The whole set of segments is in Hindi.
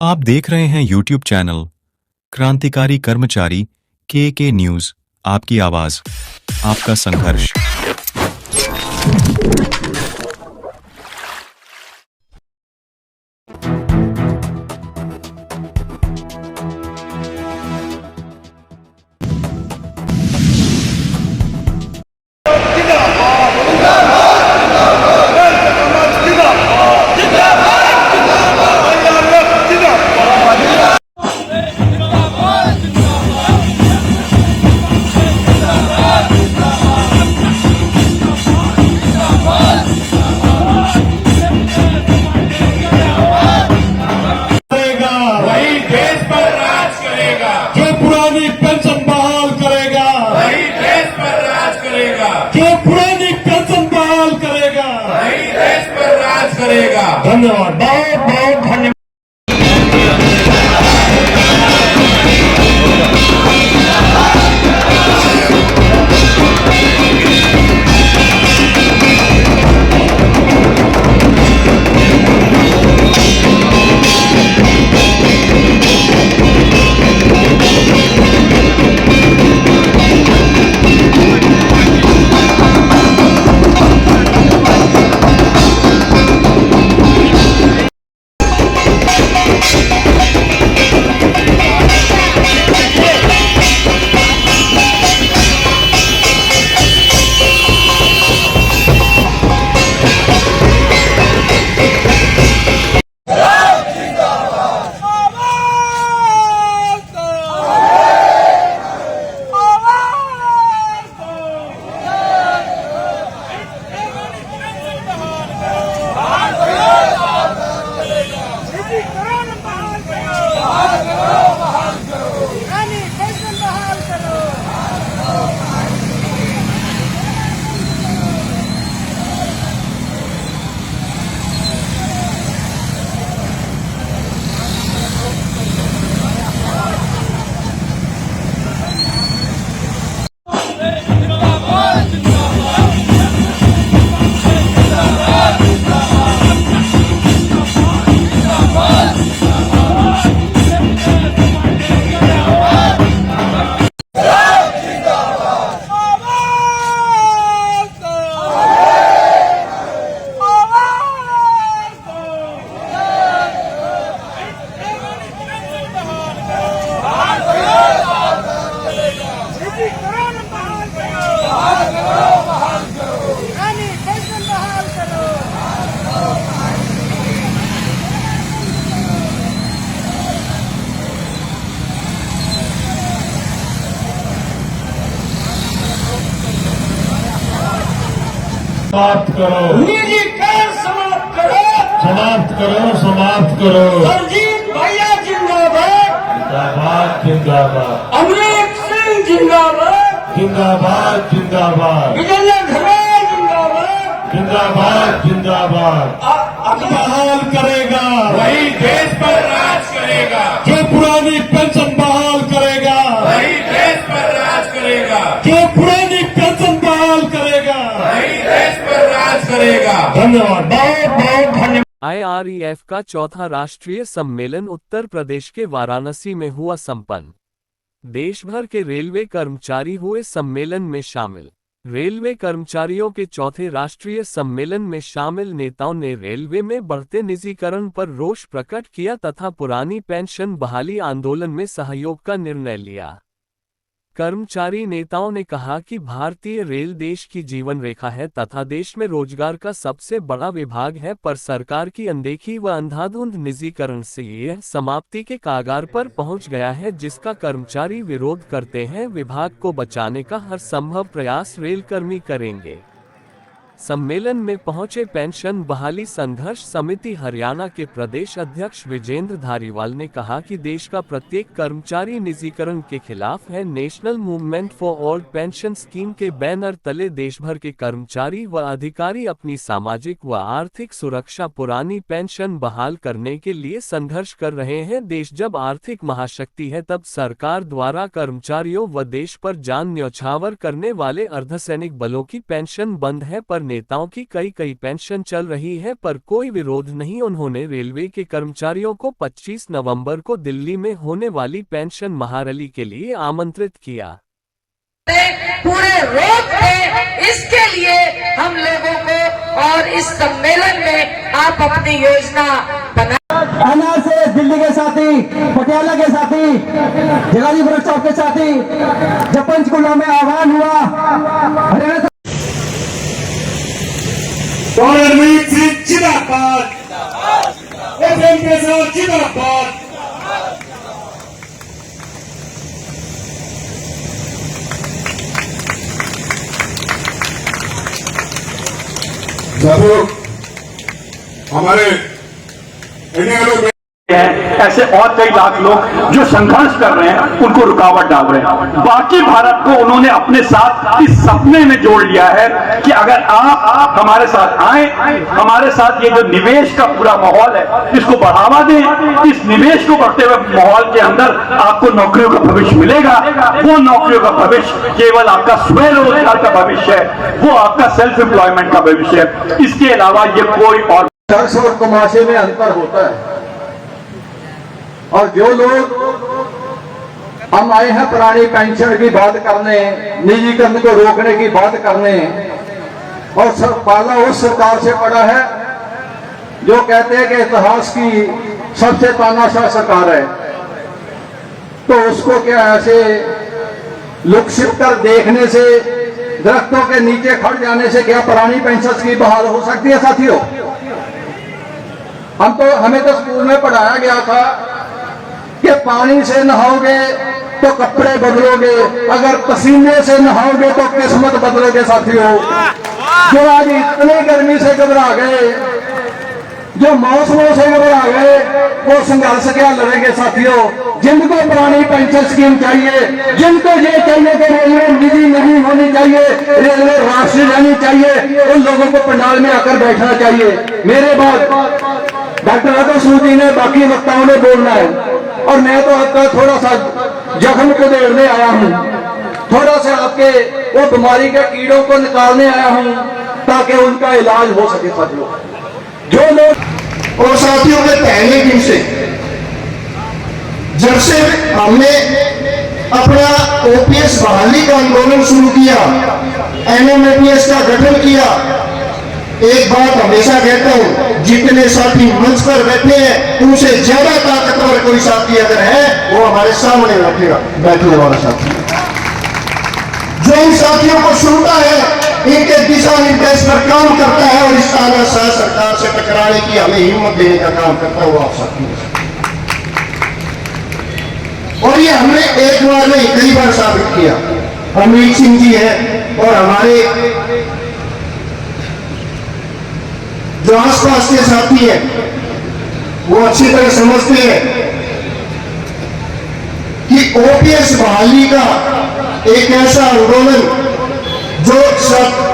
आप देख रहे हैं YouTube चैनल क्रांतिकारी कर्मचारी के न्यूज। आपकी आवाज, आपका संघर्ष। पेंशन बहाल करेगा, वही देश पर राज करेगा। जो पुरानी पेंशन बहाल करेगा, वही देश पर राज करेगा। धन्यवाद, बहुत बहुत धन्यवाद। समाप्त करो, निजीकरण समाप्त करो, समाप्त करो, समाप्त करो। सरजीत भैया जिंदाबाद, जिंदाबाद, जिंदाबाद, अमरीक सिंह जिंदाबाद, जिंदाबाद, जिंदाबाद, विजय घरे जिंदाबाद, जिंदाबाद, जिंदाबाद। बहाल करेगा, वही देश पर राज करेगा। जो पुरानी पेंशन बहाल करेगा, वही देश पर राज करेगा। जो पुरानी पेंशन बहाल करेगा, वही देश पर राज करेगा। धन्यवाद, बहुत बहुत धन्यवाद। IREF का चौथा राष्ट्रीय सम्मेलन उत्तर प्रदेश के वाराणसी में हुआ संपन्न। देश भर के रेलवे कर्मचारी हुए सम्मेलन में शामिल। रेलवे कर्मचारियों के चौथे राष्ट्रीय सम्मेलन में शामिल नेताओं ने रेलवे में बढ़ते निजीकरण पर रोष प्रकट किया तथा पुरानी पेंशन बहाली आंदोलन में सहयोग का निर्णय लिया। कर्मचारी नेताओं ने कहा कि भारतीय रेल देश की जीवन रेखा है तथा देश में रोजगार का सबसे बड़ा विभाग है, पर सरकार की अनदेखी व अंधाधुंध निजीकरण से यह समाप्ति के कागार पर पहुंच गया है, जिसका कर्मचारी विरोध करते हैं। विभाग को बचाने का हर संभव प्रयास रेलकर्मी करेंगे। सम्मेलन में पहुंचे पेंशन बहाली संघर्ष समिति हरियाणा के प्रदेश अध्यक्ष विजेंद्र धारीवाल ने कहा कि देश का प्रत्येक कर्मचारी निजीकरण के खिलाफ है। National movement for old pension scheme के बैनर तले देश भर के कर्मचारी व अधिकारी अपनी सामाजिक व आर्थिक सुरक्षा पुरानी पेंशन बहाल करने के लिए संघर्ष कर रहे हैं। देश जब आर्थिक महाशक्ति है तब सरकार द्वारा कर्मचारियों व देश पर जान न्यौछावर करने वाले अर्धसैनिक बलों की पेंशन बंद है, पर नेताओं की कई पेंशन चल रही है पर कोई विरोध नहीं। उन्होंने रेलवे के कर्मचारियों को 25 नवंबर को दिल्ली में होने वाली पेंशन महारैली के लिए आमंत्रित किया। पूरे रोक थे, इसके लिए हम लोगों को और इस सम्मेलन में आप अपनी योजना बना। अनार से दिल्ली के साथी, पटियाला के साथी, जगाजीपुर चौक के साथी, जब पंचकुला में आह्वान हुआ, हरियाणा रणवीर सिंह जिंदाबाद, एफएम के साथ जिंदाबाद। हमारे इंडिया लोग ऐसे और कई लाख लोग जो संघर्ष कर रहे हैं उनको रुकावट डाल रहे हैं। बाकी भारत को उन्होंने अपने साथ इस सपने में जोड़ लिया है कि अगर आप हमारे साथ आए, हमारे साथ ये जो निवेश का पूरा माहौल है इसको बढ़ावा दें, इस निवेश को बढ़ते हुए माहौल के अंदर आपको नौकरियों का भविष्य मिलेगा। वो नौकरियों का भविष्य केवल आपका स्वरोजगार का भविष्य है, वो आपका सेल्फ एम्प्लॉयमेंट का भविष्य है। इसके अलावा ये कोई और टैक्स और तमाशे में अंतर होता है। और जो लोग हम आए हैं पुरानी पेंशन की बात करने, निजीकरण को रोकने की बात करने, और पाला उस सरकार से पड़ा है जो कहते हैं कि इतिहास की सबसे तानाशाह सरकार है, तो उसको क्या ऐसे लुक छिप कर देखने से, दरख्तों के नीचे खड़ जाने से क्या पुरानी पेंशन की बहाल हो सकती है? साथियों, हमें तो स्कूल में पढ़ाया गया था कि पानी से नहाओगे तो कपड़े बदलोगे, अगर पसीने से नहाओगे तो किस्मत बदलोगे। साथियों, जो आज इतनी गर्मी से घबरा गए, जो मौसमों से घबरा गए, वो संघर्ष क्या लड़ेंगे? साथियों, जिनको पुरानी पेंशन स्कीम चाहिए, जिनको ये चाहिए कि रेलवे निजी नहीं होनी चाहिए, रेलवे राष्ट्रीय रहनी चाहिए, उन लोगों को पंडाल में आकर बैठना चाहिए। मेरे बाद डॉक्टर आदर्श सूदी ने, बाकी वक्ताओं ने बोलना है, और मैं तो आपका थोड़ा सा जख्म को देने आया हूं, थोड़ा सा आपके वो बीमारी के कीड़ों को निकालने आया हूं ताकि उनका इलाज हो सके। साथियों, जो लोग और साथियों के पहले दिन से जब से हमने अपना ओपीएस बहाली का आंदोलन शुरू किया, एनएमएपीएस का गठन किया, एक बात हमेशा कहता हूं, जितने साथी मंच पर बैठे हैं उनसे ज्यादा ताकतवर कोई साथी अगर है वो हमारे सामने बैठने वाला साथी, जो इन साथियों को सुनता है, इनके दिशा निर्देश पर काम करता है और इस तानाशाह सरकार से टकराने की हमें हिम्मत देने का काम करता हुआ आप साथी। और ये हमने एक बार नहीं कई बार साबित किया। अमित सिंह जी हैं और हमारे जो आसपास के साथी हैं वो अच्छी तरह समझते हैं कि ओपीएस बहाली का एक ऐसा आंदोलन जो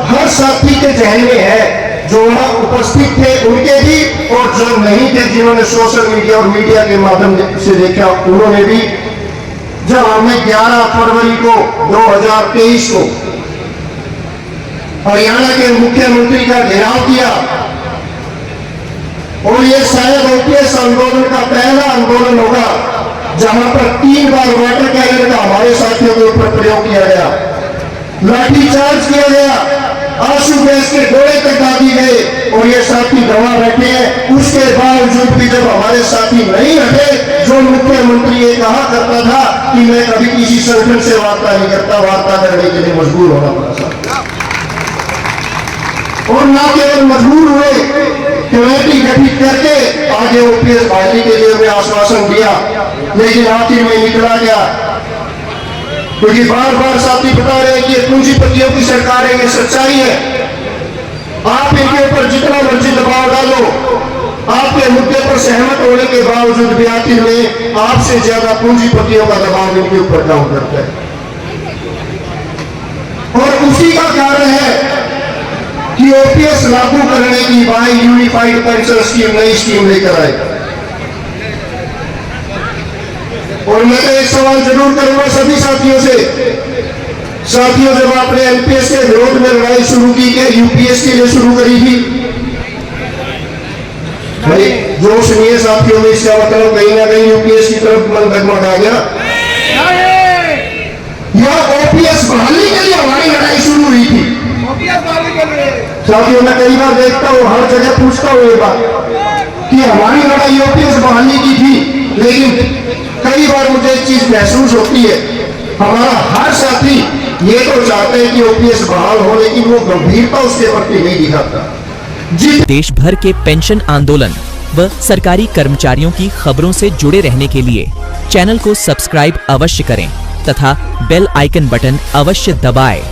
हर साथी के जहन में है, जो वहां उपस्थित थे उनके भी और जो नहीं थे, जिन्होंने सोशल मीडिया और मीडिया के माध्यम से देखा उन्होंने भी। जब हमने 11 फरवरी को 2023 को हरियाणा के मुख्यमंत्री का घेराव किया, और ये शायद ओपीएस आंदोलन का पहला आंदोलन होगा जहां पर 3 बार वाटर कैनन का हमारे साथियों के ऊपर प्रयोग किया गया, लाठीचार्ज किया गया, आंसू गैस के गोले तक दागी गए, और ये साथी गवाह बैठे हैं। उसके बावजूद भी जब हमारे साथी नहीं हटे, जो मुख्यमंत्री ये कहा करता था कि मैं कभी किसी संगठन से वार्ता नहीं करता, वार्ता करने के लिए मजबूर होना पड़ा था। और ना केवल मजबूर हुए, कमेटी गठित करके आगे ओपीएस बहाली के लिए मैं आश्वासन दिया, लेकिन आखिर में निकला गया, क्योंकि बार बार साथी बता रहे हैं कि ये पूंजीपतियों की सरकार है, ये सच्चाई है। आप इनके ऊपर जितना मर्जी दबाव डालो, आपके मुद्दे पर सहमत होने के बावजूद भी आखिर में आपसे ज्यादा पूंजीपतियों का दबाव इनके ऊपर काम करता है। और उसी का कारण है कि ओपीएस लागू करने की बाई यूनिफाइड पेंशन स्कीम नई स्कीम लेकर आए। और मैं तो एक सवाल जरूर करूंगा सभी साथियों से साथियों, जब आपने एमपीएस के विरोध में लड़ाई शुरू की कि यूपीएस के लिए शुरू करी थी, भाई जोश नहीं है साथियों में, इसका मतलब कहीं ना कहीं यूपीएस की तरफ मन डगमगा गया। यह ओपीएस बहाली के लिए हमारी लड़ाई शुरू हुई थी। साथियों, मैं कई बार देखता हूँ, हर जगह पूछता हूँ ये बात कि हमारी लड़ाई ओपीएस बहाली की थी, लेकिन कई बार मुझे एक चीज महसूस होती है, हमारा हर साथी ये तो चाहते हैं कि ओपीएस बहाल हो, लेकिन वो गंभीरता उसके प्रति नहीं दिखाता। देश भर के पेंशन आंदोलन व सरकारी कर्मचारियों की खबरों से जुड़े रहने के लिए चैनल को सब्सक्राइब अवश्य करें तथा बेल आइकन बटन अवश्य दबाएं।